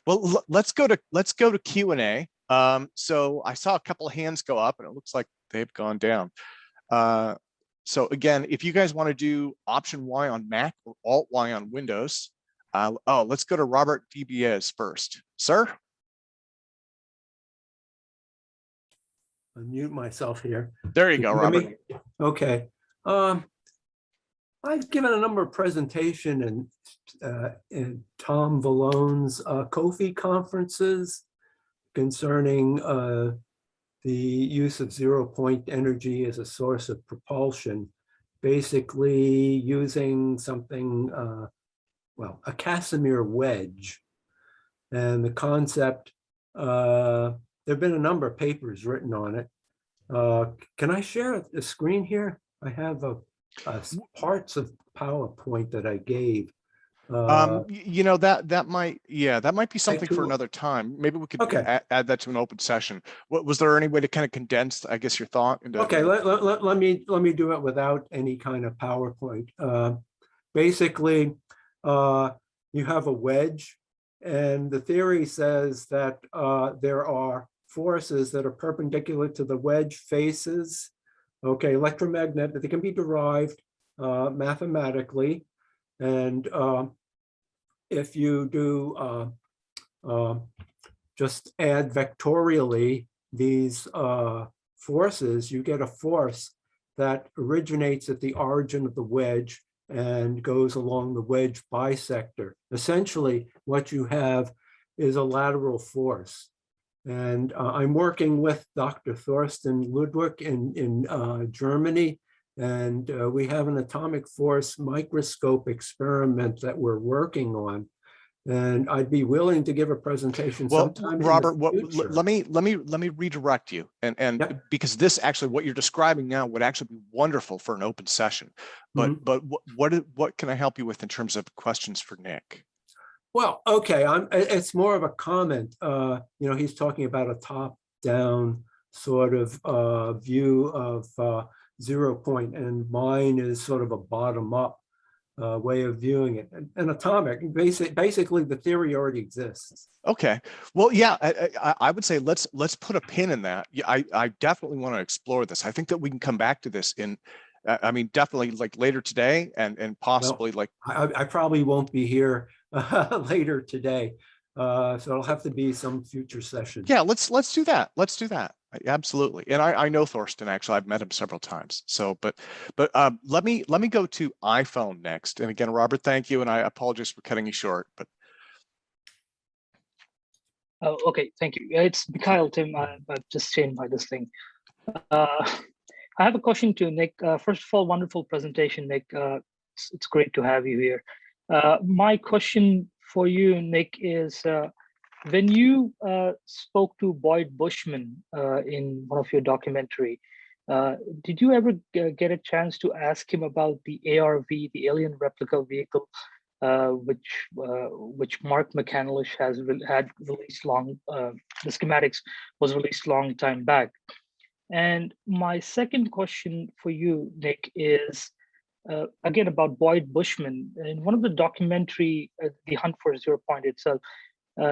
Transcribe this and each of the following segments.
Well, let's go to Q&A. So I saw a couple of hands go up, and it looks like they've gone down. So again, if you guys want to do option Y on Mac or Alt Y on Windows, let's go to Robert DBS first, sir. Unmute myself here. There you go, Robert. Okay. I've given a number of presentations in Tom Vallone's Kofi conferences concerning the use of zero-point energy as a source of propulsion, basically using something, well, a Casimir wedge. And the concept, there have been a number of papers written on it. Can I share the screen here? I have parts of PowerPoint that I gave. You know, that might be something for another time. Maybe we could add that to an open session. Was there any way to kind of condense, I guess, your thought into? Okay, let me do it without any kind of PowerPoint. Basically, you have a wedge, and the theory says that there are forces that are perpendicular to the wedge faces. Okay, electromagnetic, they can be derived mathematically. And if you do just add vectorially these forces, you get a force that originates at the origin of the wedge and goes along the wedge bisector. Essentially, what you have is a lateral force. And I'm working with Dr. Thorsten Ludwig in Germany, and we have an atomic force microscope experiment that we're working on. And I'd be willing to give a presentation sometime. Well, Robert, let me redirect you, and because this actually, what you're describing now would actually be wonderful for an open session. But what can I help you with in terms of questions for Nick? Well, okay, it's more of a comment. You know, he's talking about a top-down sort of view of 0 point, and mine is sort of a bottom-up way of viewing it. And atomic, basically, the theory already exists. Okay, well, yeah, I would say let's put a pin in that. I definitely want to explore this. I think that we can come back to this in. I mean, definitely like later today, and possibly like I probably won't be here later today, so it'll have to be some future session. Yeah, let's do that. Let's do that. Absolutely. And I know Thorsten, actually. I've met him several times. So, but let me go to iPhone next. And again, Robert, thank you. And I apologize for cutting you short, but. Oh, okay, thank you. It's Mikhail, Tim. I've just changed my this thing. I have a question to Nick. First of all, wonderful presentation, Nick. It's great to have you here. My question for you, Nick, is when you spoke to Boyd Bushman in one of your documentary, did you ever get a chance to ask him about the ARV, the Alien Replica Vehicle, which Mark McCandlish had released the schematics was released long time back? And my second question for you, Nick, is again about Boyd Bushman. In one of the documentary, The Hunt for Zero Point itself,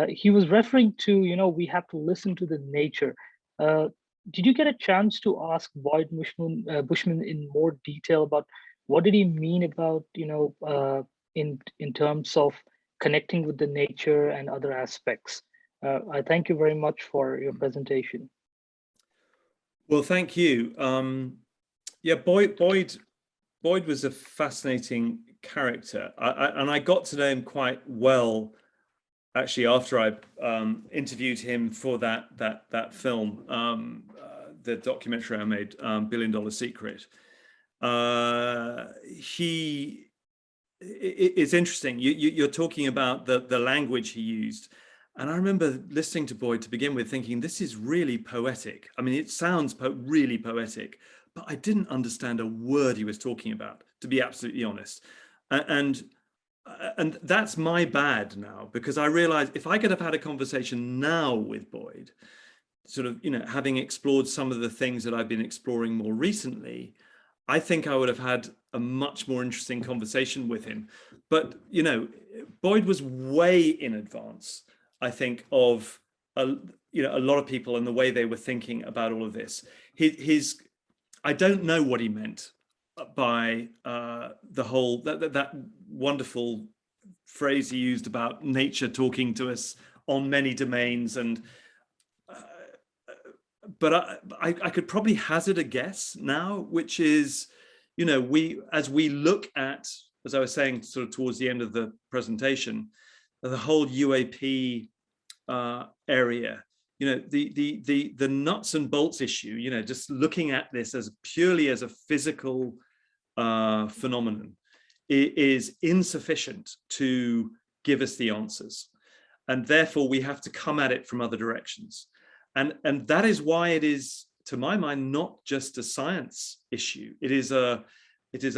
he was referring to, you know, we have to listen to the nature. Did you get a chance to ask Boyd Bushman in more detail about what did he mean about, you know, in terms of connecting with the nature and other aspects? I thank you very much for your presentation. Well, thank you. Yeah, Boyd was a fascinating character, and I got to know him quite well, actually, after I interviewed him for that film, the documentary I made, $1 Billion Secret. It's interesting. You're talking about the language he used. And I remember listening to Boyd to begin with, thinking, this is really poetic. I mean, it sounds really poetic, but I didn't understand a word he was talking about, to be absolutely honest. And that's my bad now, because I realized if I could have had a conversation now with Boyd, sort of, you know, having explored some of the things that I've been exploring more recently, I think I would have had a much more interesting conversation with him. But, you know, Boyd was way in advance I think, of a lot of people and the way they were thinking about all of this. I don't know what he meant by the whole that wonderful phrase he used about nature talking to us on many domains, and but I could probably hazard a guess now, which is, as we look at, as I was saying, sort of towards the end of the presentation, the whole UAP area, the nuts and bolts issue, just looking at this as purely as a physical phenomenon is insufficient to give us the answers. And therefore we have to come at it from other directions. And that is why it is, to my mind, not just a science issue. It is a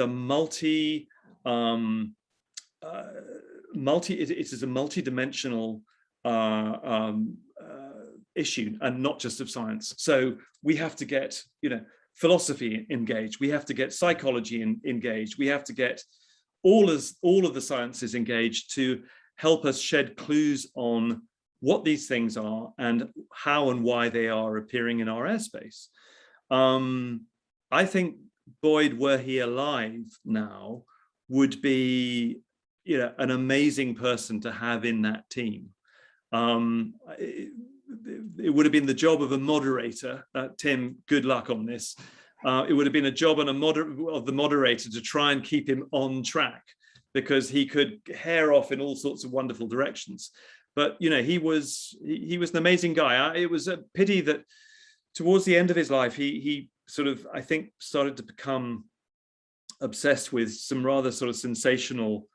multi-dimensional issue, and not just of science. So we have to get, philosophy engaged. We have to get psychology engaged. We have to get all of the sciences engaged to help us shed clues on what these things are and how and why they are appearing in our airspace. I think Boyd, were he alive now, would be, an amazing person to have in that team. It would have been the job of a moderator. Tim, good luck on this. It would have been a job of the moderator to try and keep him on track, because he could hair off in all sorts of wonderful directions. But he was an amazing guy. It was a pity that towards the end of his life, he sort of, I think, started to become obsessed with some rather sort of sensational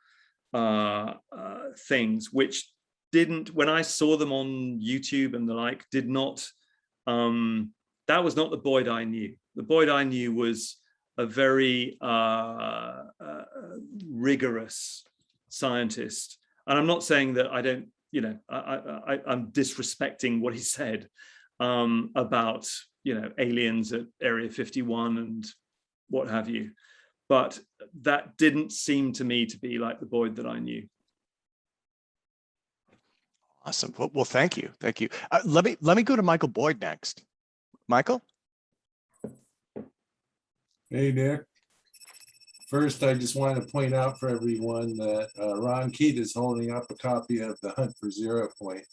things, which didn't, when I saw them on YouTube and the like, did not, that was not the Boyd I knew. The Boyd I knew was a very rigorous scientist. And I'm not saying that I don't, I'm disrespecting what he said about, aliens at Area 51 and what have you. But that didn't seem to me to be like the Boyd that I knew. Awesome. Well, thank you. Thank you. Let me go to Michael Boyd next. Michael? Hey, Nick. First, I just wanted to point out for everyone that Ron Keat is holding up a copy of The Hunt for Zero Point.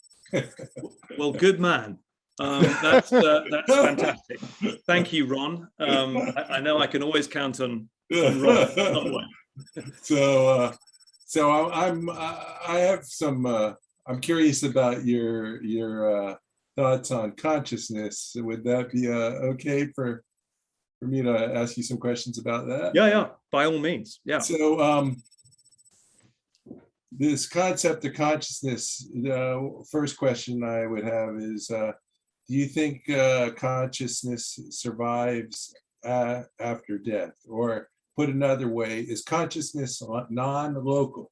Well, good man. That's fantastic. Thank you, Ron. I know I can always count on Ron. So I have some. I'm curious about your thoughts on consciousness. Would that be okay for me to ask you some questions about that? Yeah, by all means. Yeah. So this concept of consciousness, the first question I would have is, do you think consciousness survives after death? Or put another way, is consciousness non-local?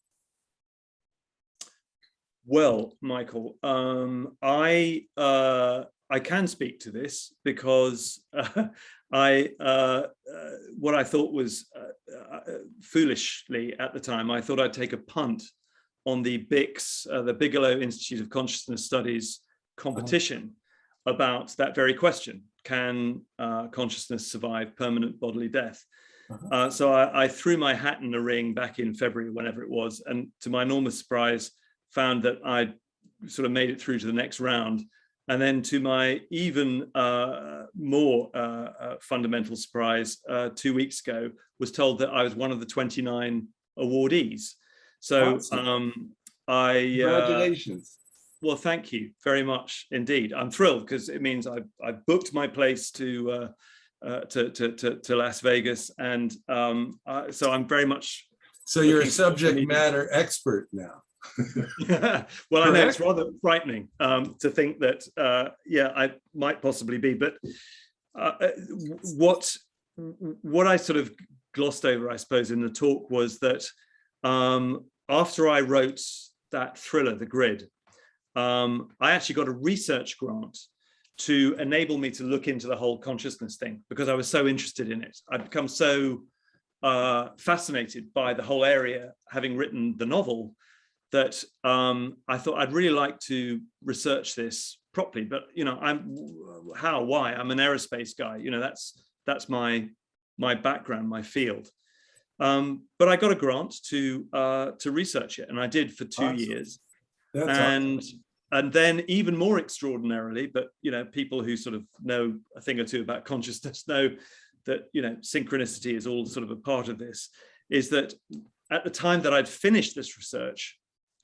Well, Michael, I can speak to this because what I thought was foolishly at the time, I thought I'd take a punt on the BICS, the Bigelow Institute of Consciousness Studies competition about that very question: can consciousness survive permanent bodily death? So I threw my hat in the ring back in February, whenever it was, and to my enormous surprise, found that I'd sort of made it through to the next round. And then to my even more fundamental surprise, 2 weeks ago, was told that I was one of the 29 awardees. So awesome. Congratulations. Well, thank you very much indeed. I'm thrilled because it means I booked my place to Las Vegas, and so I'm very much. So you're a subject matter expert now. Well, I know it's rather frightening to think that, I might possibly be, but what I sort of glossed over, I suppose, in the talk was that after I wrote that thriller, The Grid, I actually got a research grant to enable me to look into the whole consciousness thing, because I was so interested in it. I'd become so fascinated by the whole area, having written the novel, that I thought I'd really like to research this properly, but why? I'm an aerospace guy. That's my background, my field. But I got a grant to research it, and I did for 2 years. That's awesome. And then even more extraordinarily, but people who sort of know a thing or two about consciousness know that synchronicity is all sort of a part of this, is that at the time that I'd finished this research,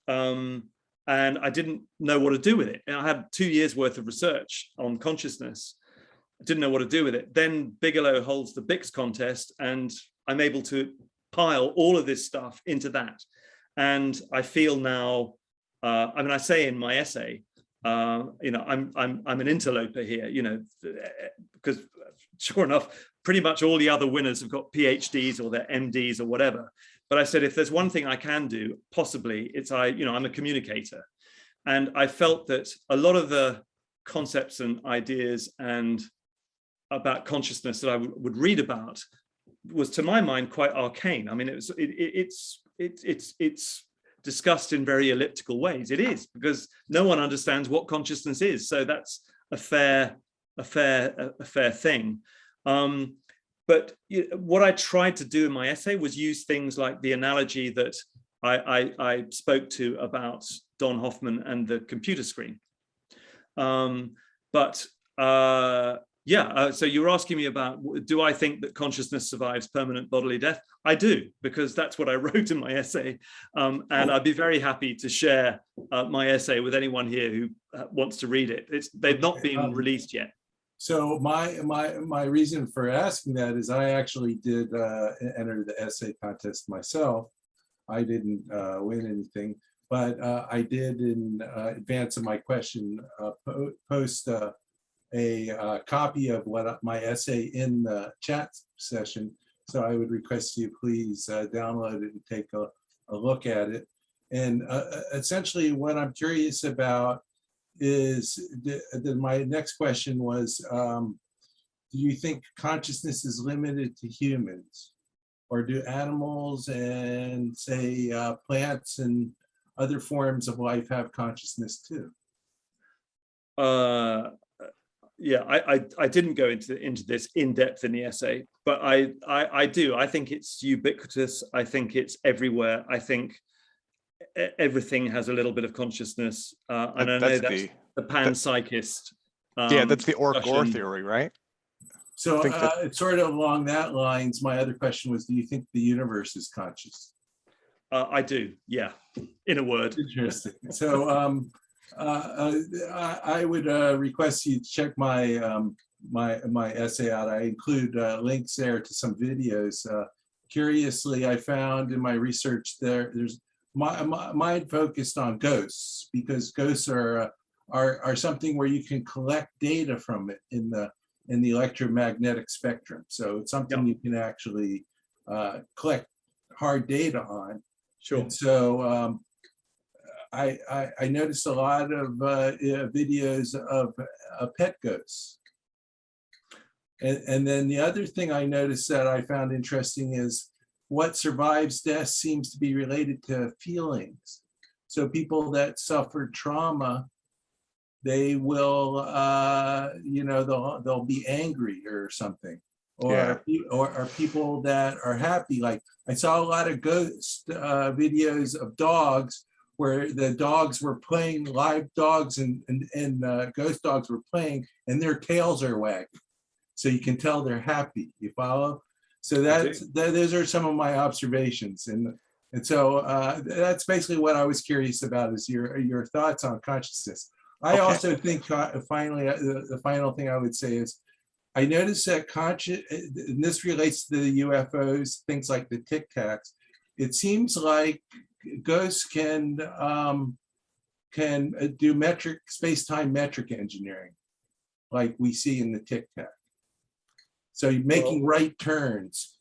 and I didn't know what to do with it. And I had 2 years worth of research on consciousness. I didn't know what to do with it. Then Bigelow holds the BICS contest, and I'm able to pile all of this stuff into that. And I feel now, I say in my essay, I'm an interloper here, because sure enough, pretty much all the other winners have got PhDs or their MDs or whatever. But I said, if there's one thing I can do, possibly, it's I'm a communicator. And I felt that a lot of the concepts and ideas and about consciousness that I would read about was, to my mind, quite arcane. I mean, it's discussed in very elliptical ways. It is, because no one understands what consciousness is. So that's a fair thing. But what I tried to do in my essay was use things like the analogy that I spoke to about Don Hoffman and the computer screen. So you were asking me about, do I think that consciousness survives permanent bodily death? I do, because that's what I wrote in my essay. And I'd be very happy to share my essay with anyone here who wants to read it. They've not been released yet. So my reason for asking that is I actually did enter the essay contest myself. I didn't win anything, but I did, in advance of my question, post a copy of my essay in the chat session. So I would request you please download it and take a look at it. And essentially what I'm curious about is, my next question was, do you think consciousness is limited to humans? Or do animals and, say, plants and other forms of life have consciousness too? Yeah, I didn't go into this in depth in the essay, but I do. I think it's ubiquitous. I think it's everywhere. I think everything has a little bit of consciousness, and I know that's the panpsychist. Yeah, that's the Or-Gore discussion. theory, right? So it's sort of along that lines. My other question was, do you think the universe is conscious? I do, yeah, in a word. Interesting. So I would request you check my my essay out. I include links there to some videos. Curiously, I found in my research there's mine focused on ghosts, because ghosts are something where you can collect data from it in the electromagnetic spectrum. So it's something you can actually collect hard data on. Sure. And so I noticed a lot of videos of pet ghosts. And then the other thing I noticed that I found interesting is what survives death seems to be related to feelings. So people that suffered trauma, they will, they'll be angry or something. Or people that are happy. Like I saw a lot of ghost videos of dogs where the dogs were playing, live dogs and ghost dogs were playing, and their tails are wagging. So you can tell they're happy. You follow? So those are some of my observations, and so that's basically what I was curious about, is your thoughts on consciousness. I also think finally the final thing I would say is, I noticed that and this relates to the UFOs, things like the Tic Tacs. It seems like ghosts can do space-time metric engineering, like we see in the Tic Tac. So you're making right turns.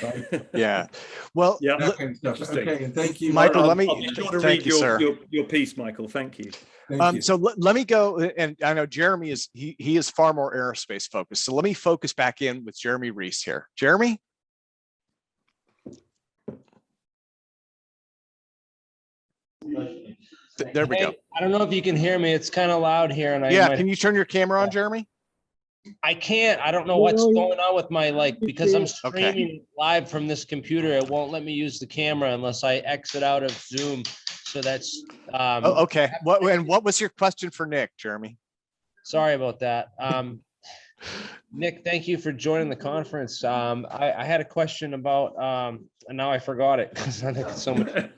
Right? Yeah. Well, yeah. That kind of stuff. Okay, and thank you, Michael. Let me. I'll be sure to Thank read you, your piece, Michael. Thank you. Thank you. So let me go, and I know Jeremy is he is far more aerospace focused. So let me focus back in with Jeremy Reese here. Jeremy. There we go. Hey, I don't know if you can hear me. It's kind of loud here, and Yeah, can you turn your camera on, Yeah. Jeremy? I can't. I don't know what's going on with my because I'm Okay. streaming live from this computer. It won't let me use the camera unless I exit out of Zoom. So that's Oh, okay. What was your question for Nick, Jeremy? sorry about that. Nick, thank you for joining the conference. I had a question about and now I forgot it because I think so much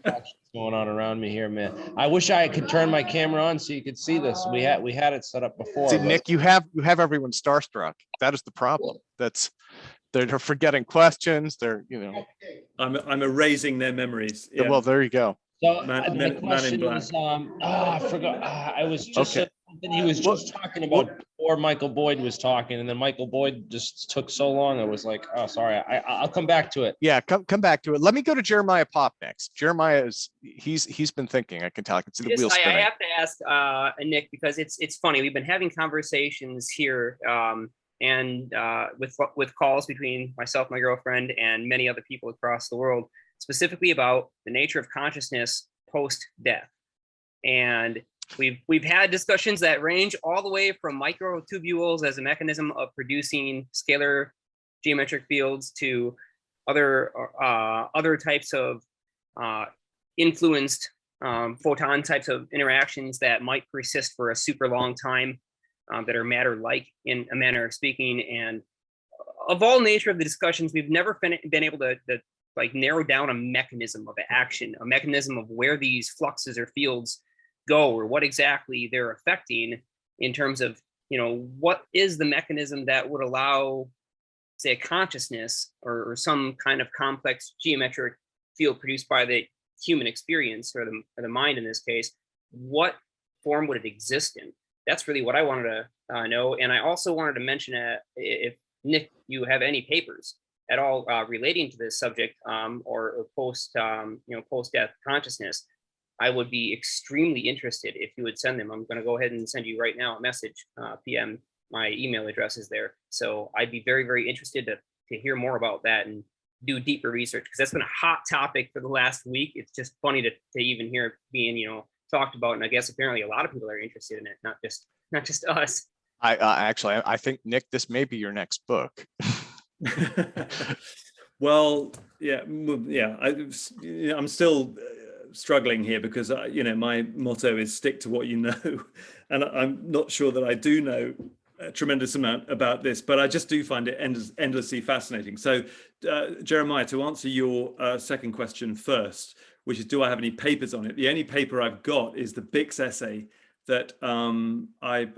going on around me here, man. I wish I could turn my camera on so you could see this. We had it set up before. See, but- Nick, you have everyone starstruck. That is the problem. They're forgetting questions. They're, I'm erasing their memories. Yeah. well, there you go. So Man my in question Black. is, I forgot. I was just Okay. something he was just talking about before Michael Boyd was talking, and then Michael Boyd just took so long. I was like, oh, sorry. I'll come back to it. Yeah, come back to it. Let me go to Jeremiah Pop next. Jeremiah he's been thinking. I can tell. I can see the wheels I spinning. have to ask Nick, because it's funny. We've been having conversations here and with calls between myself, my girlfriend, and many other people across the world, specifically about the nature of consciousness post-death. And we've had discussions that range all the way from microtubules as a mechanism of producing scalar geometric fields to other types of influenced photon types of interactions that might persist for a super long time, that are matter-like in a manner of speaking. And of all nature of the discussions, we've never been able to like narrow down a mechanism of action, a mechanism of where these fluxes or fields go, or what exactly they're affecting in terms of, what is the mechanism that would allow, say, a consciousness or some kind of complex geometric field produced by the human experience or the mind in this case, what form would it exist in? That's really what I wanted to know. And I also wanted to mention if Nick, you have any papers at all relating to this subject or post-death consciousness, I would be extremely interested if you would send them. I'm going to go ahead and send you right now a message, PM. My email address is there. So I'd be very, very interested to hear more about that and do deeper research, because that's been a hot topic for the last week. It's just funny to even hear it being, talked about. And I guess apparently a lot of people are interested in it, not just us. I think, Nick, this may be your next book. Well, yeah. I'm still struggling here because my motto is stick to what you know, and I'm not sure that I do know a tremendous amount about this, but I just do find it endlessly fascinating. So, Jeremiah, to answer your second question first, which is, do I have any papers on it? The only paper I've got is the Bix essay that I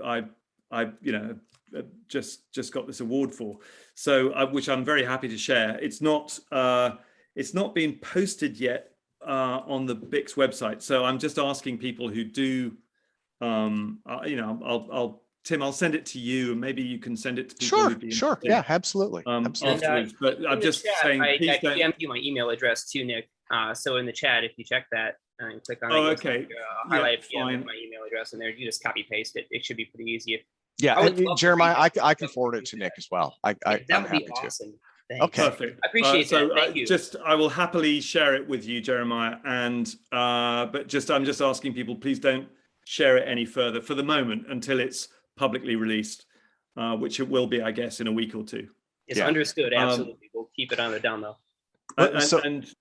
just got this award for. So, which I'm very happy to share. It's not been posted yet on the Bix website. So I'm just asking people who do, Tim, I'll send it to you, and maybe you can send it to people. Sure. Yeah, absolutely. Afterwards. But I'm just saying, please don't. I DM'd you my email address too, Nick. So in the chat, if you check that and click on it, okay. Highlight my email address in there. You just copy paste it. It should be pretty easy. Yeah, and Jeremiah, I can forward it to Nick as well. I'm happy to. Awesome. Thanks. Okay. Perfect. I appreciate that. Thank you. I will happily share it with you, Jeremiah. And I'm just asking people, please don't share it any further for the moment until it's publicly released, which it will be, I guess, in a week or two. It's understood. Absolutely. We'll keep it on the down low. And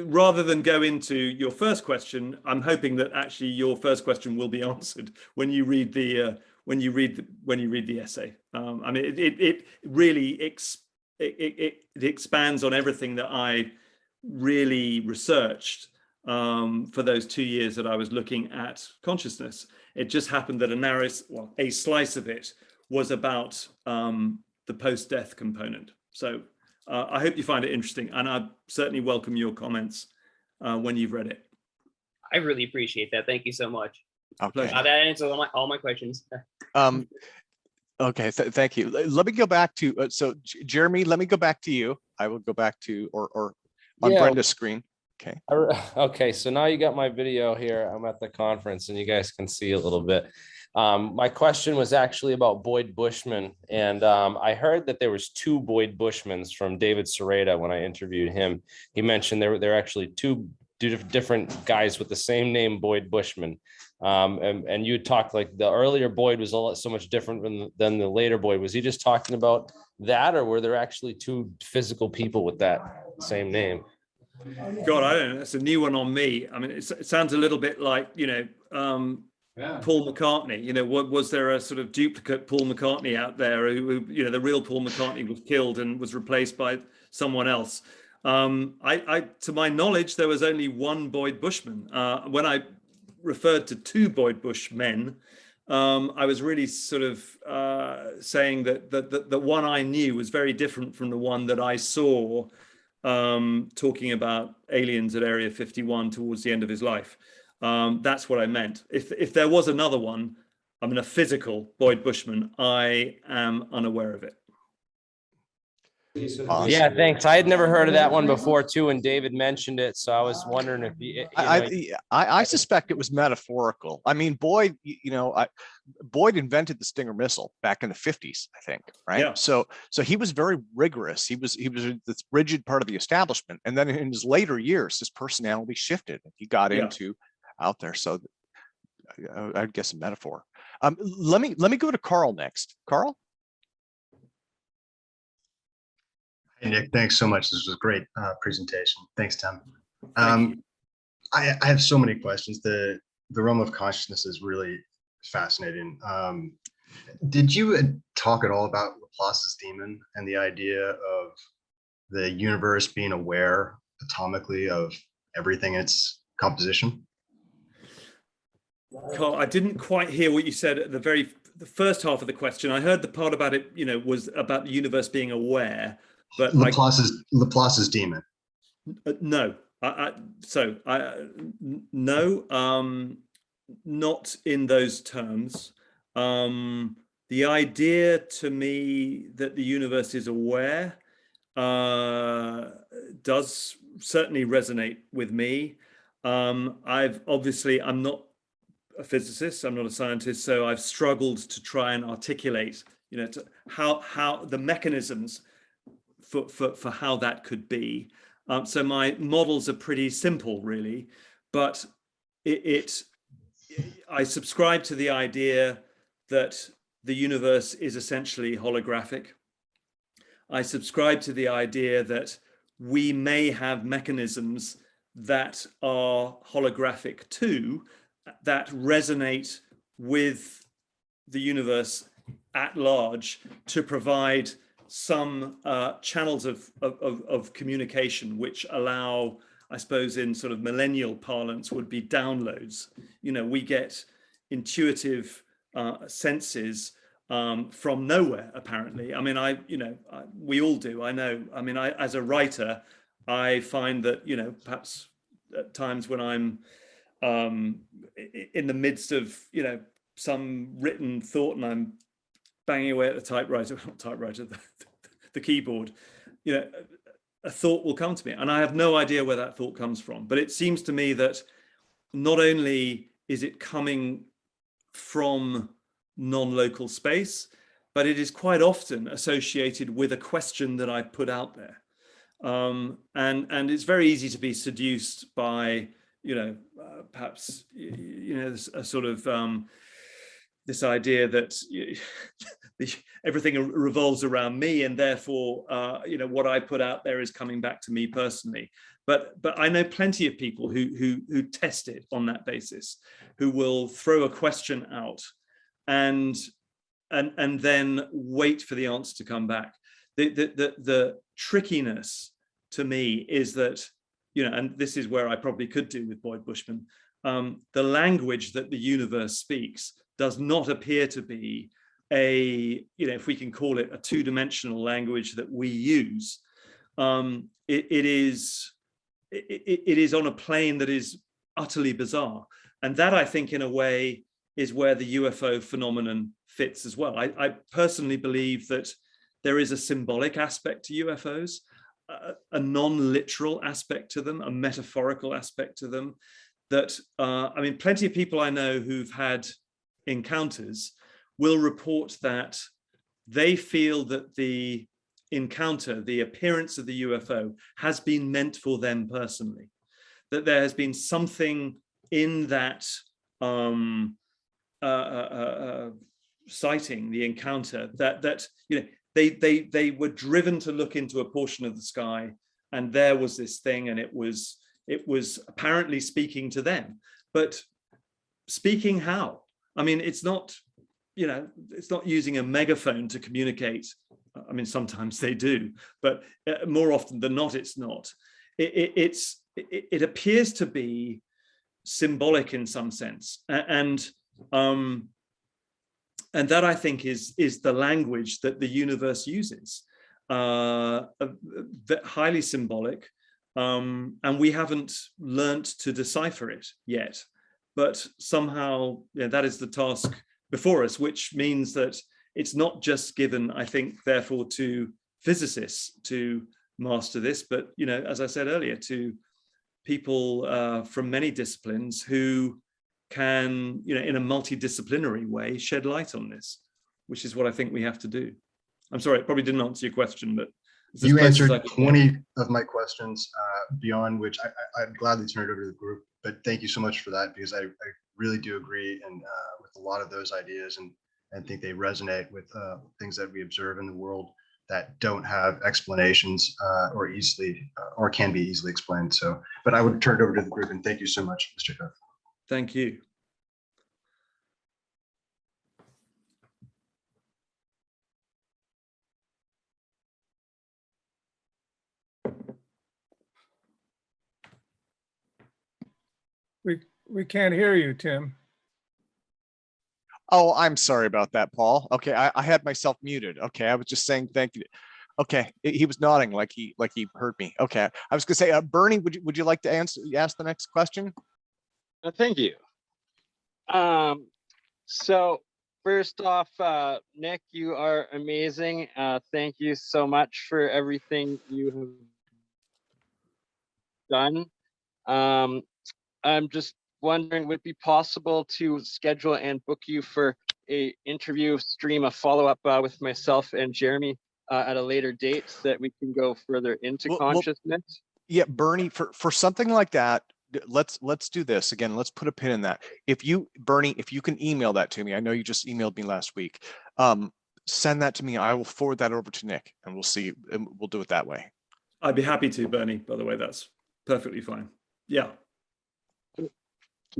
rather than go into your first question, I'm hoping that actually your first question will be answered when you read the essay. I mean, it really expands on everything that I really researched for those 2 years that I was looking at consciousness. It just happened that a slice of it was about the post-death component. So I hope you find it interesting, and I certainly welcome your comments when you've read it. I really appreciate that. Thank you so much. Okay. That answers all my questions. Okay, thank you. Let me go back to Jeremy. Let me go back to you. I will go back to or on Brenda's screen. Okay. Okay, so now you got my video here. I'm at the conference and you guys can see a little bit. My question was actually about Boyd Bushman, and I heard that there was 2 Boyd Bushmans from David Sereda when I interviewed him. He mentioned there are actually 2 different guys with the same name, Boyd Bushman. And you talked like the earlier Boyd was so much different than the later Boyd. Was he just talking about that, or were there actually two physical people with that same name? God, I don't know. That's a new one on me. I mean, it sounds a little bit like, Paul McCartney. Was there a sort of duplicate Paul McCartney out there who the real Paul McCartney was killed and was replaced by someone else? To my knowledge, there was only one Boyd Bushman. When I referred to two Boyd Bushmen, I was really sort of saying that the one I knew was very different from the one that I saw talking about aliens at Area 51 towards the end of his life. That's what I meant. If there was another one, I mean, a physical Boyd Bushman, I am unaware of it. Awesome. Yeah, thanks. I had never heard of that one before too, and David mentioned it, so I was wondering if I suspect it was metaphorical. I mean, Boyd, Boyd invented the Stinger missile back in the 50s, I think, right? Yeah. So he was very rigorous. He was this rigid part of the establishment, and then in his later years, his personality shifted. He got into out there. So I guess a metaphor. Let me go to Carl next. Carl. Hey, Nick, thanks so much. This was a great presentation. Thanks, Tim. Thank you. I have so many questions. The realm of consciousness is really fascinating. Did you talk at all about Laplace's demon and the idea of the universe being aware atomically of everything in its composition? Carl, I didn't quite hear what you said at the first half of the question. I heard the part about it, was about the universe being aware. But Laplace's demon. No, no, not in those terms. The idea to me that the universe is aware does certainly resonate with me. I'm not a physicist, I'm not a scientist, so I've struggled to try and articulate, how the mechanisms for how that could be. So my models are pretty simple, really, but I subscribe to the idea that the universe is essentially holographic. I subscribe to the idea that we may have mechanisms that are holographic too, that resonate with the universe at large to provide some channels of communication which allow, I suppose in sort of millennial parlance, would be downloads. We get intuitive senses from nowhere, apparently. I mean, we all do, I know. I mean, as a writer, I find that, perhaps at times when I'm in the midst of, some written thought and I'm banging away at the the keyboard, a thought will come to me, and I have no idea where that thought comes from. But it seems to me that not only is it coming from non-local space, but it is quite often associated with a question that I put out there. And it's very easy to be seduced by, perhaps, a sort of this idea that everything revolves around me, and therefore, what I put out there is coming back to me personally. But I know plenty of people who test it on that basis, who will throw a question out and then wait for the answer to come back. The trickiness to me is that, and this is where I probably could do with Boyd Bushman, the language that the universe speaks does not appear to be if we can call it a two-dimensional language that we use. It is on a plane that is utterly bizarre. And that, I think, in a way, is where the UFO phenomenon fits as well. I personally believe that there is a symbolic aspect to UFOs, a non-literal aspect to them, a metaphorical aspect to them, that, I mean, plenty of people I know who've had encounters will report that they feel that the encounter, the appearance of the UFO, has been meant for them personally. that there has been something in that sighting, the encounter, that you know, they were driven to look into a portion of the sky, and there was this thing, and it was apparently speaking to them. But speaking how? I mean, it's not, you know, it's not using a megaphone to communicate. I mean, sometimes they do, but more often than not, it's not. It appears to be symbolic in some sense, and that, I think, is the language that the universe uses, highly symbolic, and we haven't learnt to decipher it yet. But somehow, yeah, that is the task before us, which means that it's not just given, I think, therefore, to physicists to master this, but, you know, as I said earlier, to people from many disciplines who can, you know, in a multidisciplinary way, shed light on this, which is what I think we have to do. I'm sorry, it probably didn't answer your question, but you answered 20 of my questions, beyond which I'd gladly turn it over to the group. But thank you so much for that, because I really do agree and with a lot of those ideas, and think they resonate with things that we observe in the world that don't have explanations or easily or can be easily explained. So, but I would turn it over to the group, and thank you so much, Mr. Cook. Thank you. We can't hear you, Tim. Oh, I'm sorry about that, Paul. Okay, I had myself muted. Okay, I was just saying thank you. Okay, he was nodding like he heard me. Okay, I was gonna say, Bernie, would you like to ask the next question? Thank you. So first off, Nick, you are amazing. Thank you so much for everything you have done. I'm just wondering, would it be possible to schedule and book you for a interview stream, a follow-up with myself and Jeremy at a later date so that we can go further into consciousness? Yeah, Bernie, for something like that, let's do this again. Let's put a pin in that. Bernie, if you can email that to me, I know you just emailed me last week. Send that to me. I will forward that over to Nick, and we'll see. And we'll do it that way. I'd be happy to, Bernie. By the way, that's perfectly fine. Yeah.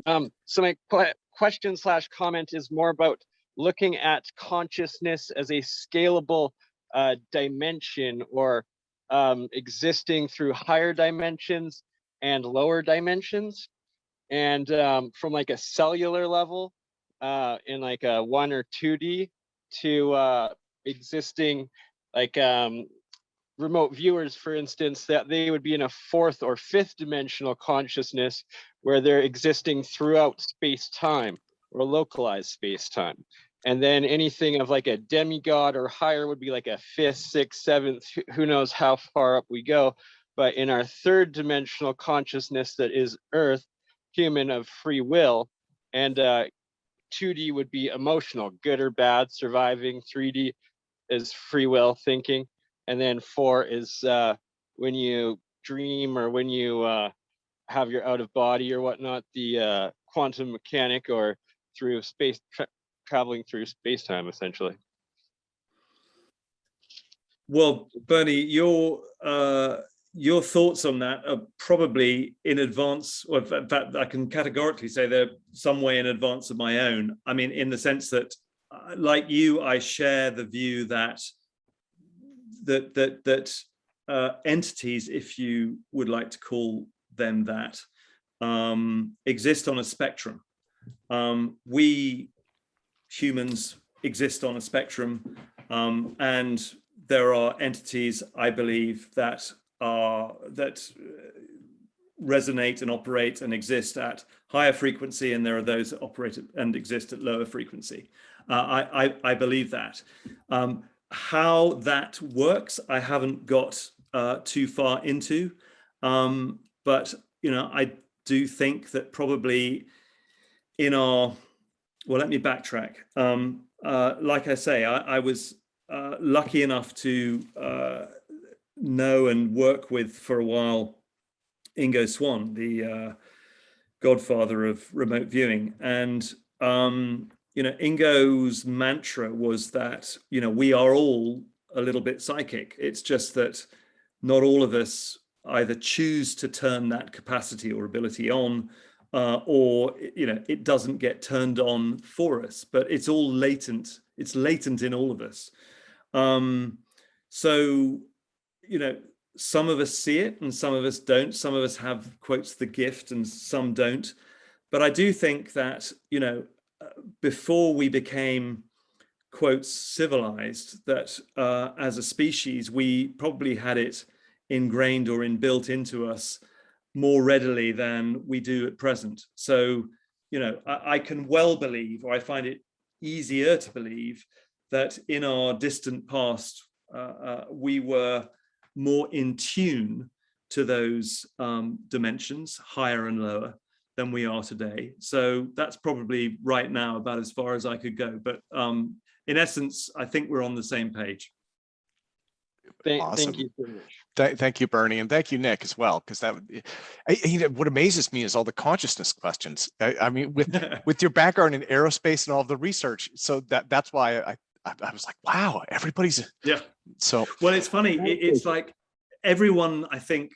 So my question / comment is more about looking at consciousness as a scalable dimension, or existing through higher dimensions and lower dimensions, and from like a cellular level in like a 1 or 2D to existing like remote viewers, for instance, that they would be in a 4th or 5th dimensional consciousness where they're existing throughout space-time or localized space-time. And then anything of like a demigod or higher would be like a 5th, 6th, 7th, who knows how far up we go. But in our 3rd dimensional consciousness that is Earth, human of free will, and 2D would be emotional, good or bad, surviving. 3D is free will thinking. And then 4 is when you dream or when you have your out of body or whatnot, the quantum mechanic, or through space, traveling through space-time, essentially. Well, Bernie, your thoughts on that are probably in advance, or in fact, I can categorically say they're some way in advance of my own. I mean, in the sense that, like you, I share the view that entities, if you would like to call them that, exist on a spectrum. We humans exist on a spectrum, and there are entities, I believe, that resonate and operate and exist at higher frequency, and there are those that operate and exist at lower frequency. I believe that. How that works, I haven't got too far into, but you know, I do think that probably in our, well, let me backtrack. Like I say, I was lucky enough to know and work with for a while Ingo Swann, the godfather of remote viewing. And, Ingo's mantra was that, we are all a little bit psychic. It's just that not all of us either choose to turn that capacity or ability on, or it doesn't get turned on for us, but it's all latent. It's latent in all of us. So, some of us see it and some of us don't. Some of us have, quotes, the gift and some don't. But I do think that, before we became, quotes, civilized, that as a species, we probably had it ingrained or inbuilt into us more readily than we do at present. So, I can well believe, or I find it easier to believe, that in our distant past, we were more in tune to those dimensions, higher and lower, than we are today. So that's probably right now about as far as I could go. But in essence, I think we're on the same page. Awesome. Thank you so much. Thank you, Bernie, and thank you, Nick, as well. Because what amazes me is all the consciousness questions. I mean, with your background in aerospace and all the research, so that's why I was like, wow, everybody's So well, it's funny. It's like everyone, I think,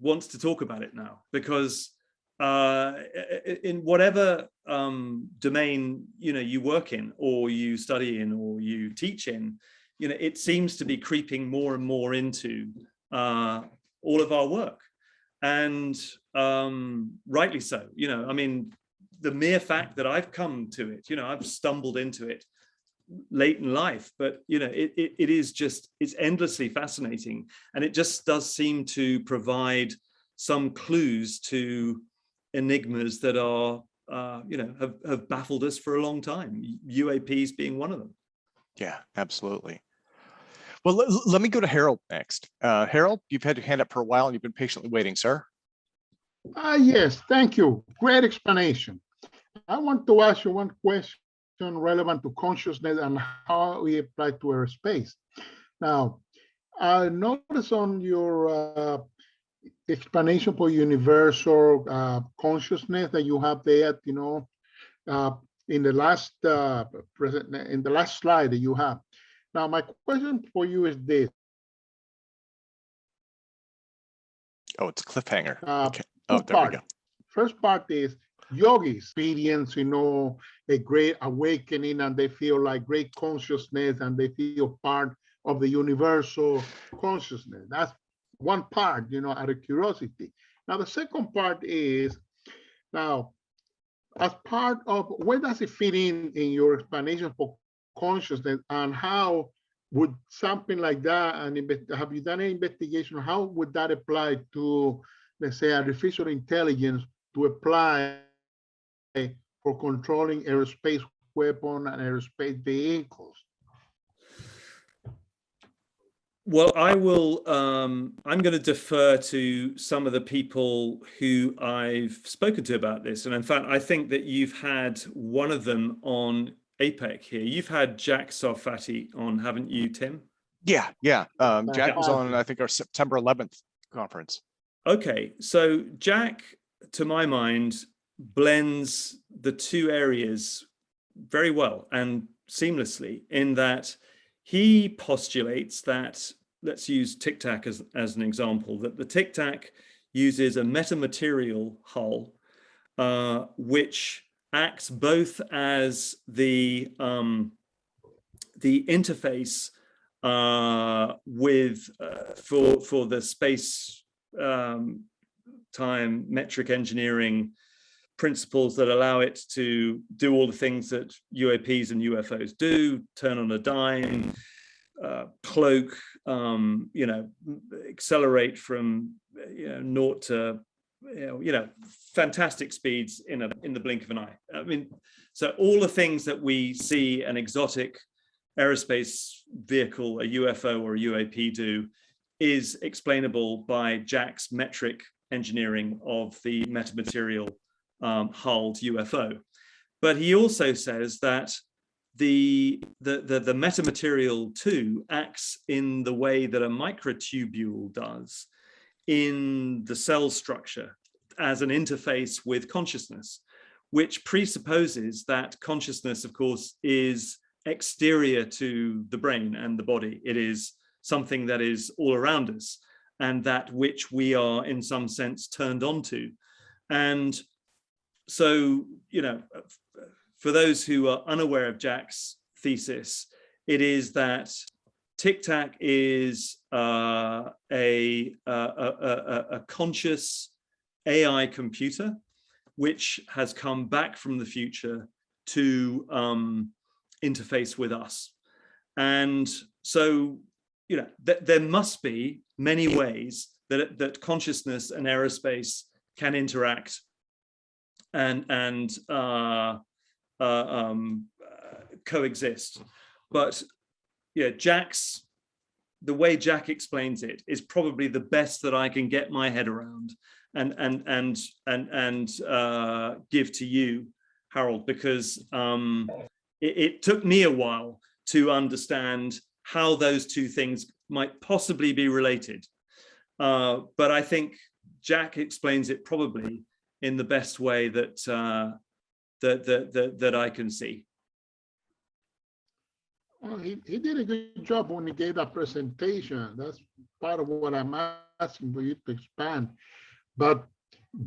wants to talk about it now, because in whatever domain you work in, or you study in, or you teach in, it seems to be creeping more and more into all of our work, and rightly so. I mean, the mere fact that I've come to it, I've stumbled into it late in life, but it is just, it's endlessly fascinating, and it just does seem to provide some clues to enigmas that are have baffled us for a long time, UAPs being one of them. Yeah, absolutely. Well, let me go to Harold next. Harold, you've had your hand up for a while and you've been patiently waiting, sir. Yes, thank you. Great explanation. I want to ask you one question relevant to consciousness and how we apply to aerospace. Now, I noticed on your explanation for universal consciousness that you have there, in the last slide that you have. Now, my question for you is this. Oh, it's a cliffhanger. Okay. Oh, there we go. First part is yogis experience, a great awakening, and they feel like great consciousness, and they feel part of the universal consciousness. That's one part, out of curiosity. Now, the second part is, now, as part of, where does it fit in your explanation for consciousness, and how would something like that, and have you done an investigation, how would that apply to, let's say, artificial intelligence to apply for controlling aerospace weapons and aerospace vehicles? Well, I will, I'm going to defer to some of the people who I've spoken to about this. And in fact, I think that you've had one of them on APEC here. You've had Jack Sarfati on, haven't you, Tim? Yeah. Jack was on, I think, our September 11th conference. Okay, so Jack, to my mind, blends the two areas very well and seamlessly, in that he postulates that, let's use Tic Tac as an example, that the Tic Tac uses a metamaterial hull, which acts both as the interface with for the space time metric engineering principles that allow it to do all the things that UAPs and UFOs do, turn on a dime, cloak, accelerate from 0 to fantastic speeds in the blink of an eye. I mean, so all the things that we see an exotic aerospace vehicle, a UFO or a UAP do, is explainable by Jack's metric engineering of the metamaterial hulled UFO. But he also says that the metamaterial too acts in the way that a microtubule does, in the cell structure as an interface with consciousness, which presupposes that consciousness, of course, is exterior to the brain and the body. It is something that is all around us and that which we are in some sense turned on to. And so, you know, for those who are unaware of Jack's thesis, it is that Tic-Tac is a conscious AI computer which has come back from the future to interface with us. And so, you know, there must be many ways that consciousness and aerospace can interact and coexist. But yeah, the way Jack explains it is probably the best that I can get my head around and give to you, Harold, because it took me a while to understand how those two things might possibly be related. But I think Jack explains it probably in the best way that that I can see. Well, he did a good job when he gave that presentation. That's part of what I'm asking for you to expand. But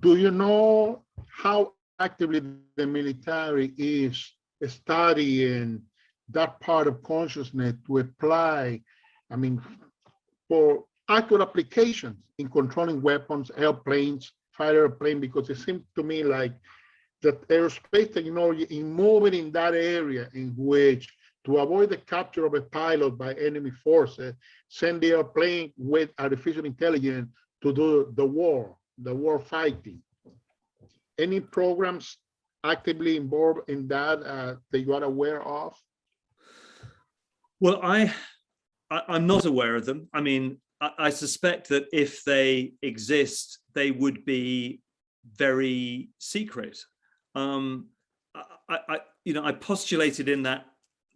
do you know how actively the military is studying that part of consciousness to apply, I mean, for actual applications in controlling weapons, airplanes, fighter airplane? Because it seems to me like that aerospace technology is moving in that area in which, to avoid the capture of a pilot by enemy forces, send the airplane with artificial intelligence to do the war fighting. Any programs actively involved in that that you are aware of? Well, I'm not aware of them. I mean, I suspect that if they exist, they would be very secret. I postulated in that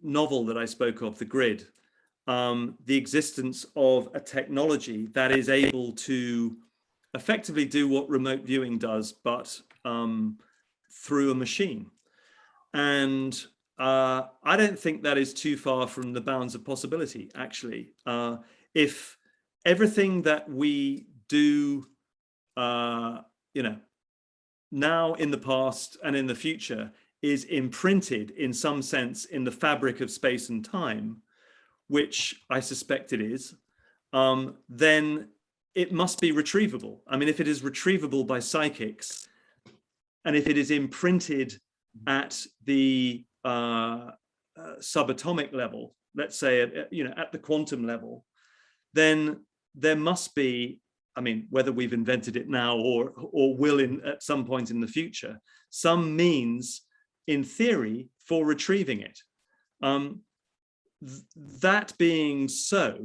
novel that I spoke of, The Grid, the existence of a technology that is able to effectively do what remote viewing does, but through a machine. And I don't think that is too far from the bounds of possibility, actually. If everything that we do, now, in the past and in the future, is imprinted in some sense in the fabric of space and time, which I suspect it is, then it must be retrievable. I mean, if it is retrievable by psychics, and if it is imprinted at the subatomic level, let's say at the quantum level, then there must be, I mean, whether we've invented it now or will at some point in the future, some means in theory for retrieving it. That being so,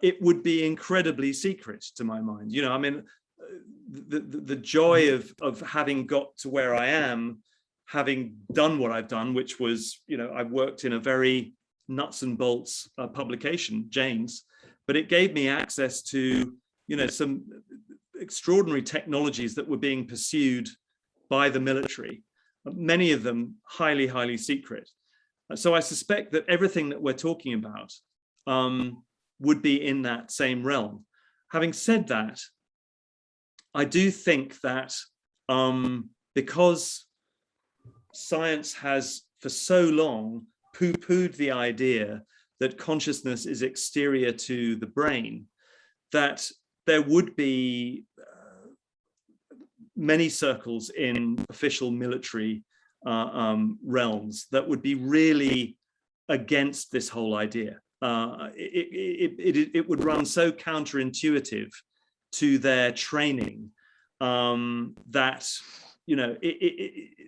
it would be incredibly secret to my mind. I mean, the joy of having got to where I am, having done what I've done, which was, I worked in a very nuts and bolts publication, Jane's, but it gave me access to, some extraordinary technologies that were being pursued by the military, many of them highly, highly secret. So I suspect that everything that we're talking about would be in that same realm. Having said that, I do think that because science has for so long poo-pooed the idea that consciousness is exterior to the brain, that there would be many circles in official military realms that would be really against this whole idea. It would run so counterintuitive to their training that,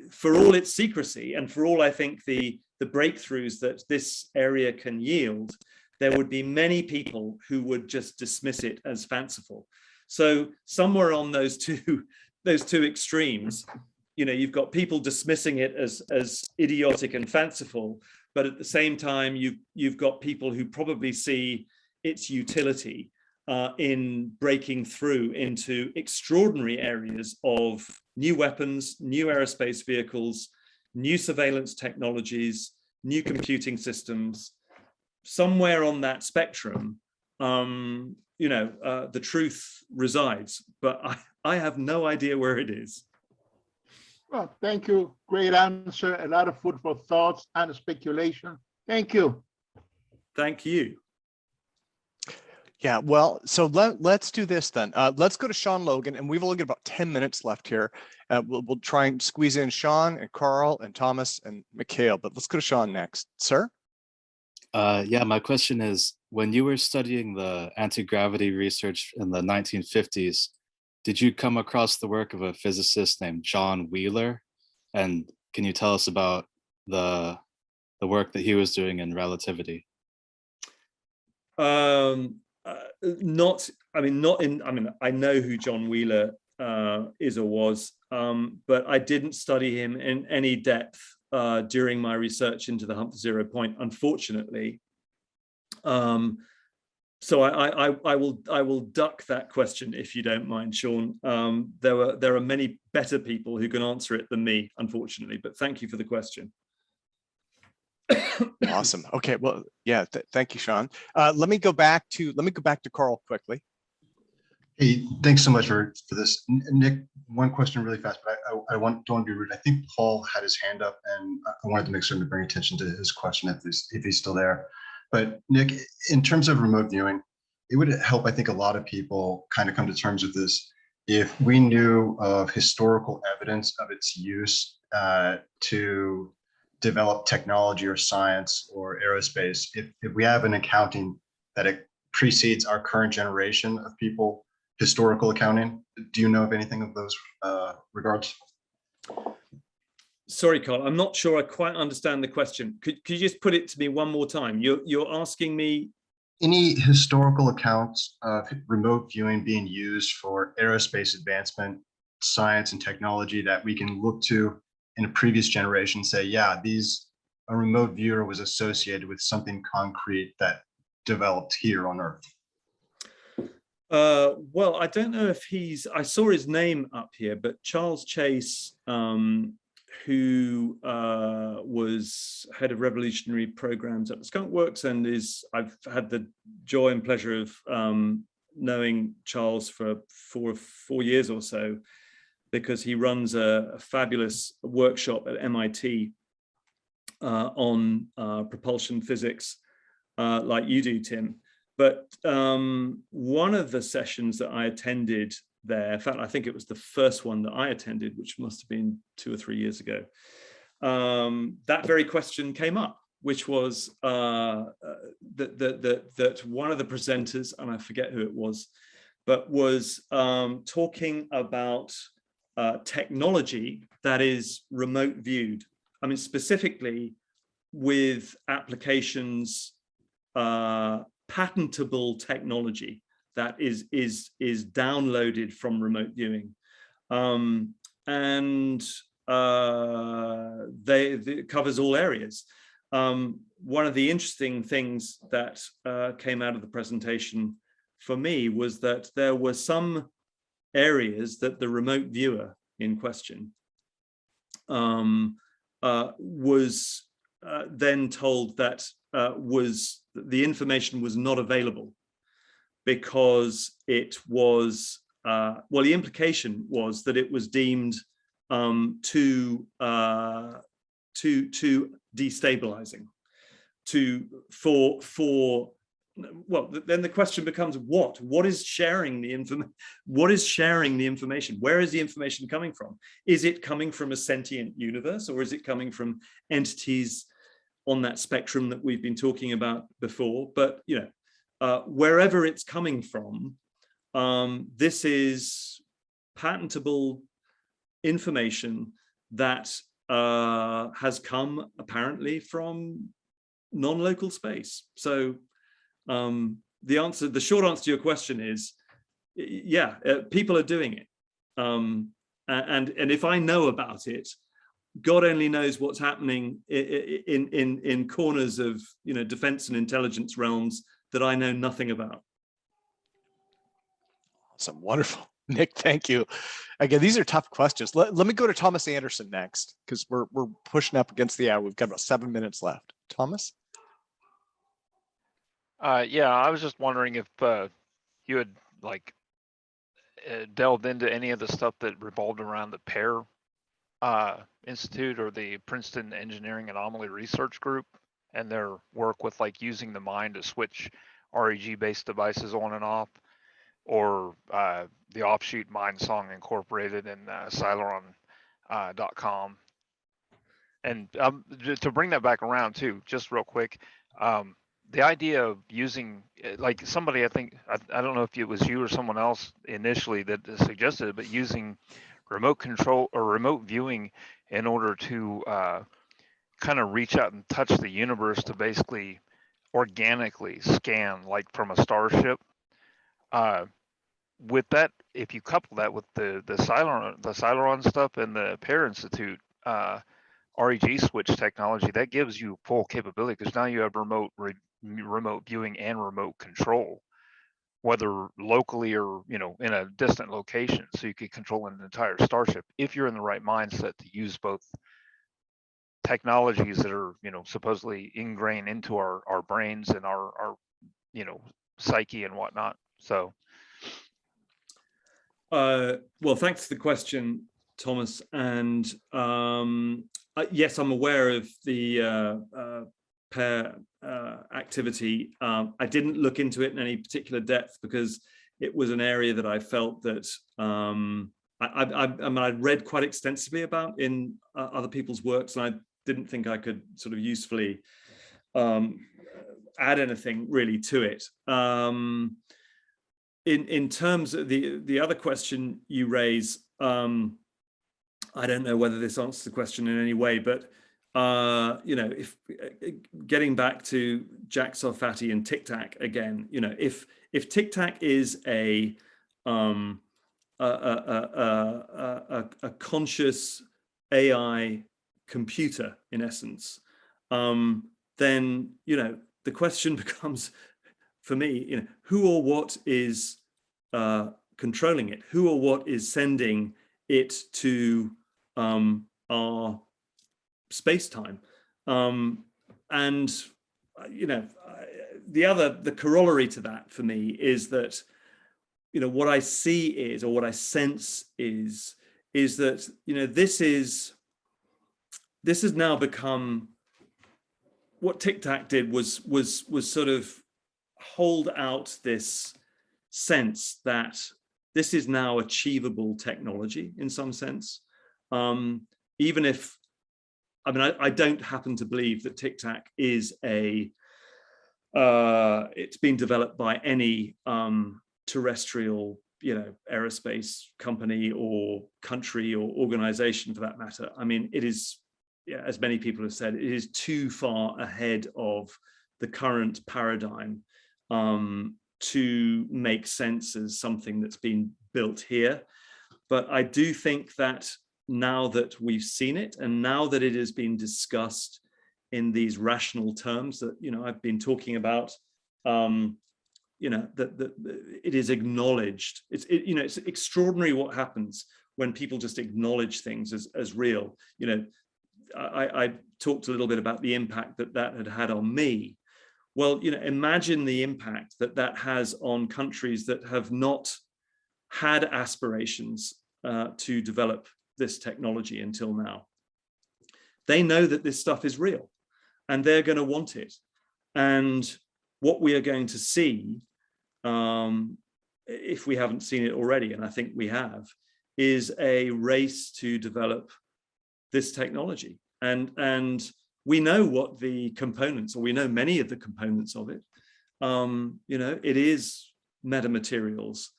for all its secrecy and for all I think the breakthroughs that this area can yield, there would be many people who would just dismiss it as fanciful. So somewhere on those two extremes, you've got people dismissing it as idiotic and fanciful, but at the same time, you've got people who probably see its utility in breaking through into extraordinary areas of new weapons, new aerospace vehicles, new surveillance technologies, new computing systems. Somewhere on that spectrum, the truth resides, but I have no idea where it is. Well, thank you. Great answer. A lot of food for thoughts and speculation. Thank you. Thank you. Yeah, well, so let's do this then. Let's go to Sean Logan, and we've only got about 10 minutes left here. We'll try and squeeze in Sean and Carl and Thomas and Mikhail, but let's go to Sean next. Sir? Yeah, my question is, when you were studying the anti-gravity research in the 1950s, did you come across the work of a physicist named John Wheeler? And can you tell us about the work that he was doing in relativity? I know who John Wheeler is or was, but I didn't study him in any depth during my research into the Hunt for Zero Point, unfortunately. So I will duck that question if you don't mind, Sean. There are many better people who can answer it than me, unfortunately. But thank you for the question. Awesome. Okay. Well, yeah. Thank you, Sean. Let me go back to Carl quickly. Hey, thanks so much for this. Nick, one question really fast, but I don't want to be rude. I think Paul had his hand up, and I wanted to make sure to bring attention to his question if he's still there. But Nick, in terms of remote viewing, it would help, I think, a lot of people kind of come to terms with this if we knew of historical evidence of its use to develop technology or science or aerospace. If we have an accounting that it precedes our current generation of people, historical accounting, do you know of anything of those regards? Sorry, Carl, I'm not sure I quite understand the question. Could you just put it to me one more time? You're asking me any historical accounts of remote viewing being used for aerospace advancement, science and technology that we can look to in a previous generation, say, yeah, a remote viewer was associated with something concrete that developed here on Earth? Well, I don't know if I saw his name up here, but Charles Chase, who was head of revolutionary programs at the Skunk Works, and I've had the joy and pleasure of knowing Charles for four years or so, because he runs a fabulous workshop at MIT on propulsion physics, like you do, Tim. But one of the sessions that I attended there, in fact, I think it was the first one that I attended, which must have been 2 or 3 years ago, that very question came up, which was that one of the presenters, and I forget who it was, but was talking about technology that is remote viewed. I mean, specifically with applications, patentable technology that is downloaded from remote viewing, and it covers all areas. One of the interesting things that came out of the presentation for me was that there were some areas that the remote viewer in question was then told that the information was not available because it was, well, the implication was that it was deemed too destabilizing well, then the question becomes what is sharing the information? What is sharing the information? Where is the information coming from? Is it coming from a sentient universe, or is it coming from entities on that spectrum that we've been talking about before? But wherever it's coming from, this is patentable information that has come apparently from non-local space. So the short answer to your question is, yeah, people are doing it. And if I know about it, God only knows what's happening in corners of defense and intelligence realms that I know nothing about. Awesome, wonderful. Nick, thank you. Again, these are tough questions. Let me go to Thomas Anderson next, because we're pushing up against the hour. We've got about 7 minutes left. Thomas? Yeah, I was just wondering if you had like delved into any of the stuff that revolved around the PEAR Institute or the Princeton Engineering Anomaly Research Group and their work with like using the mind to switch REG-based devices on and off, or the offshoot MindSong Incorporated and Celeron.com. And to bring that back around too, just real quick, the idea of using, like somebody, I think, I don't know if it was you or someone else initially that suggested it, but using remote control or remote viewing in order to kind of reach out and touch the universe to basically organically scan like from a starship. With that, if you couple that with the Celeron stuff and the PEAR Institute REG switch technology, that gives you full capability, because now you have remote viewing and remote control, whether locally or in a distant location. So you could control an entire starship if you're in the right mindset to use both technologies that are supposedly ingrained into our brains and our psyche and whatnot. So well, thanks for the question, Thomas. And yes, I'm aware of the PEAR activity. I didn't look into it in any particular depth because it was an area that I felt that I mean, I'd read quite extensively about in other people's works, and I didn't think I could sort of usefully add anything really to it. In terms of the other question you raise, I don't know whether this answers the question in any way, but if getting back to Jack Sarfati and Tic Tac again, if Tic Tac is a conscious AI computer in essence, then the question becomes, for me, who or what is controlling it? Who or what is sending it to our space-time? And the corollary to that for me is that what I see is, or what I sense is that this has now become what Tic Tac did was sort of hold out this sense that this is now achievable technology in some sense, even if, I mean, I don't happen to believe that Tic Tac is it's been developed by any terrestrial, aerospace company or country or organization for that matter. I mean, it is, as many people have said, it is too far ahead of the current paradigm to make sense as something that's been built here. But I do think that now that we've seen it, and now that it has been discussed in these rational terms that I've been talking about, that it is acknowledged. It's extraordinary what happens when people just acknowledge things as real. I talked a little bit about the impact that had on me. Well, imagine the impact that has on countries that have not had aspirations to develop this technology until now. They know that this stuff is real and they're going to want it. And what we are going to see, if we haven't seen it already, and I think we have, is a race to develop this technology. And we know what the components, or we know many of the components of it. It is metamaterials.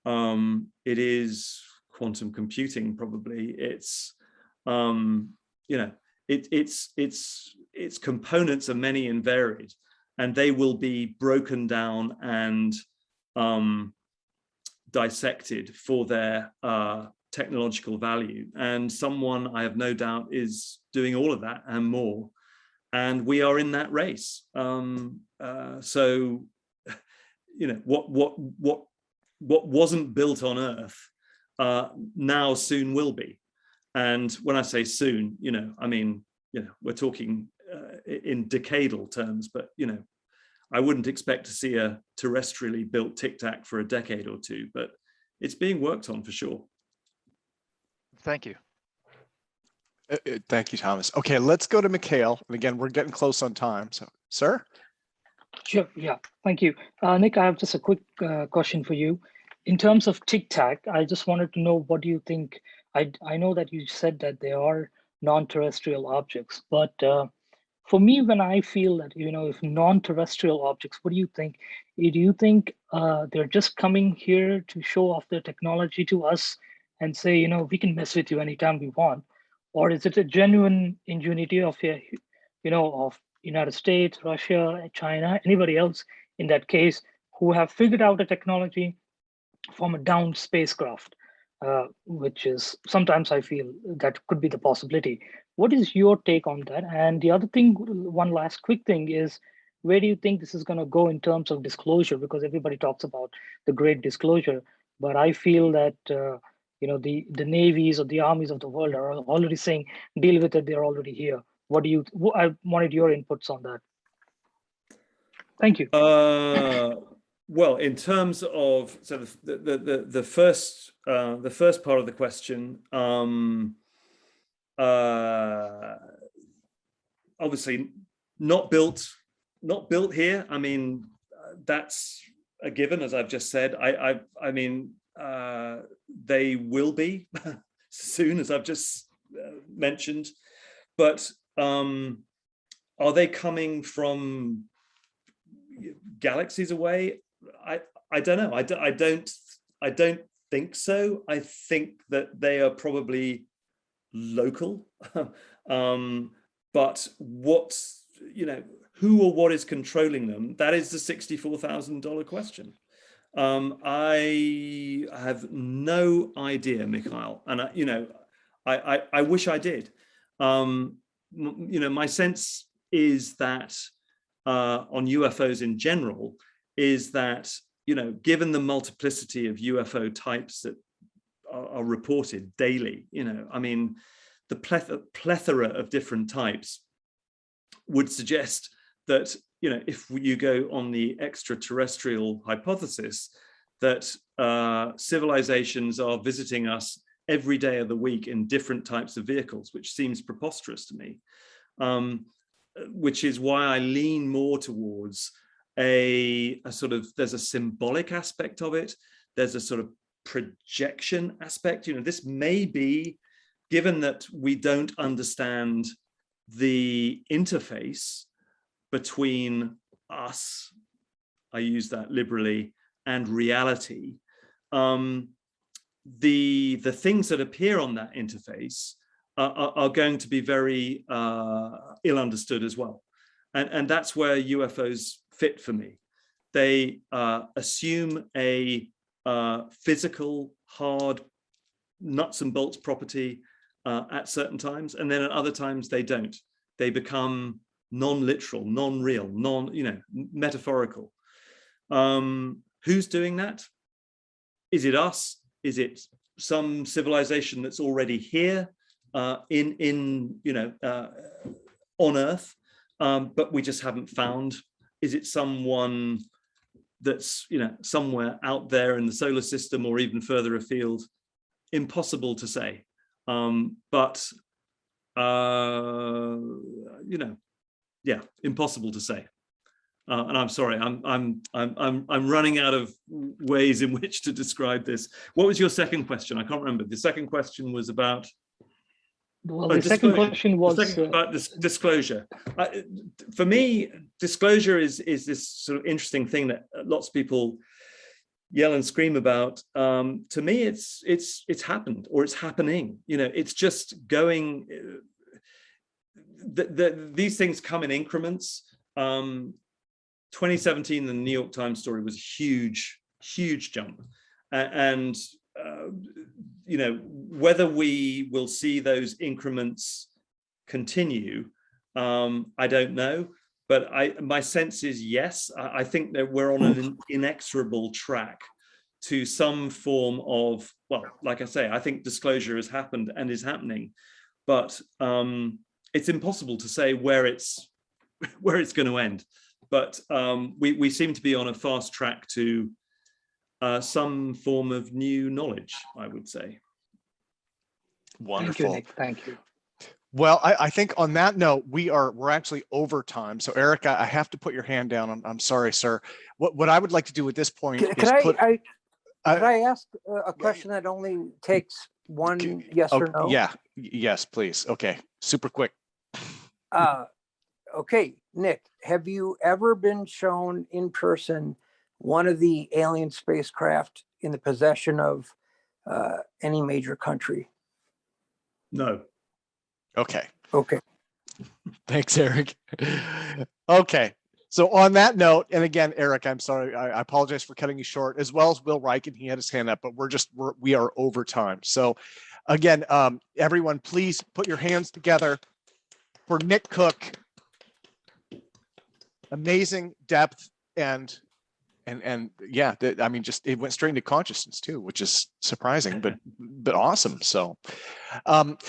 It is quantum computing, probably. It's its components are many and varied, and they will be broken down and dissected for their technological value. And someone, I have no doubt, is doing all of that and more. And we are in that race. So, what what wasn't built on Earth now soon will be. And when I say soon, I mean, we're talking in decadal terms, but, I wouldn't expect to see a terrestrially built Tic Tac for a decade or two, but it's being worked on for sure. Thank you. Thank you, Thomas. Okay, let's go to Mikhail. And again, we're getting close on time. So, sir? Sure, yeah, thank you. Nick, I have just a quick question for you. In terms of Tic Tac, I just wanted to know, what do you think? I know that you said that they are non-terrestrial objects, but for me, when I feel that, if non-terrestrial objects, what do you think? Do you think they're just coming here to show off their technology to us and say, we can mess with you anytime we want? Or is it a genuine ingenuity of, of United States, Russia, China, anybody else in that case, who have figured out a technology from a downed spacecraft, which is sometimes I feel that could be the possibility. What is your take on that? And the other thing, one last quick thing is, where do you think this is going to go in terms of disclosure? Because everybody talks about the great disclosure, but I feel that the navies or the armies of the world are already saying, deal with it, they're already here. I wanted your inputs on that. Thank you. Well, in terms of the first part of the question, obviously not built here. I mean, that's a given, as I've just said. I mean, they will be soon, as I've just mentioned, but are they coming from galaxies away? I don't know. I don't think so. I think that they are probably local. But who or what is controlling them? That is the $64,000 question. I have no idea, Mikhail, and I wish I did. My sense is that on UFOs in general, is that, given the multiplicity of UFO types that are reported daily, I mean, the plethora of different types would suggest that, if you go on the extraterrestrial hypothesis, that civilizations are visiting us every day of the week in different types of vehicles, which seems preposterous to me. Which is why I lean more towards a sort of, there's a symbolic aspect of it. There's a sort of projection aspect. This may be, given that we don't understand the interface between us, I use that liberally, and reality. The things that appear on that interface are going to be very ill understood as well. And that's where UFOs fit for me. They assume a physical, hard, nuts and bolts property at certain times, and then at other times they don't. They become non-literal, non-real, metaphorical. Who's doing that? Is it us? Is it some civilization that's already here? On Earth, but we just haven't found? Is it someone that's somewhere out there in the solar system or even further afield? Impossible to say. But impossible to say. And I'm sorry, I'm running out of ways in which to describe this. What was your second question? I can't remember. The second question was about. Well, the second question was about this disclosure. For me, disclosure is this sort of interesting thing that lots of people yell and scream about. To me, it's happened, or it's happening. It's just going. These things come in increments. 2017, the New York Times story was a huge jump, and whether we will see those increments continue, I don't know. But my sense is yes. I think that we're on an inexorable track to some form of, well, like I say, I think disclosure has happened and is happening, but it's impossible to say where it's going to end. But we seem to be on a fast track to some form of new knowledge, I would say. Wonderful. Thank you, Nick. Thank you. Well, I think on that note, we're actually over time. So Erica, I have to put your hand down. I'm sorry, sir. What I would like to do at this point is Could I ask a question that only takes one yes or no? Yeah. Yes, please. Okay. Super quick. Okay, Nick, have you ever been shown in person one of the alien spacecraft in the possession of any major country? No. Okay. Okay. Thanks, Eric. Okay. So on that note, and again, Eric, I'm sorry, I apologize for cutting you short, as well as Will Reich, and he had his hand up, but we are over time. So again, everyone, please put your hands together for Nick Cook. Amazing depth and yeah, I mean, just it went straight into consciousness too, which is surprising, but awesome. So